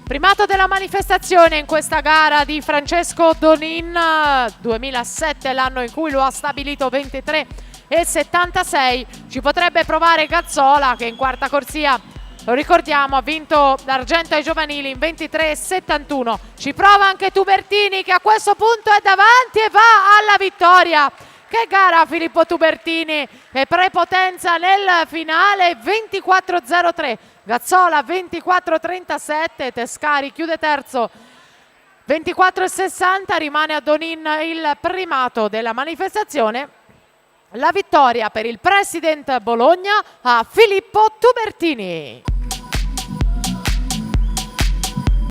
Primato della manifestazione in questa gara di Francesco Donin, 2007 è l'anno in cui lo ha stabilito 23,76. Ci potrebbe provare Gazzola che in quarta corsia, lo ricordiamo, ha vinto l'argento ai giovanili in 23,71. Ci prova anche Tubertini che a questo punto è davanti e va alla vittoria. Che gara Filippo Tubertini, e prepotenza nel finale, 24,03. Gazzola 24,37, Tescari chiude terzo 24,60, rimane a Donin il primato della manifestazione. La vittoria per il President Bologna a Filippo Tubertini.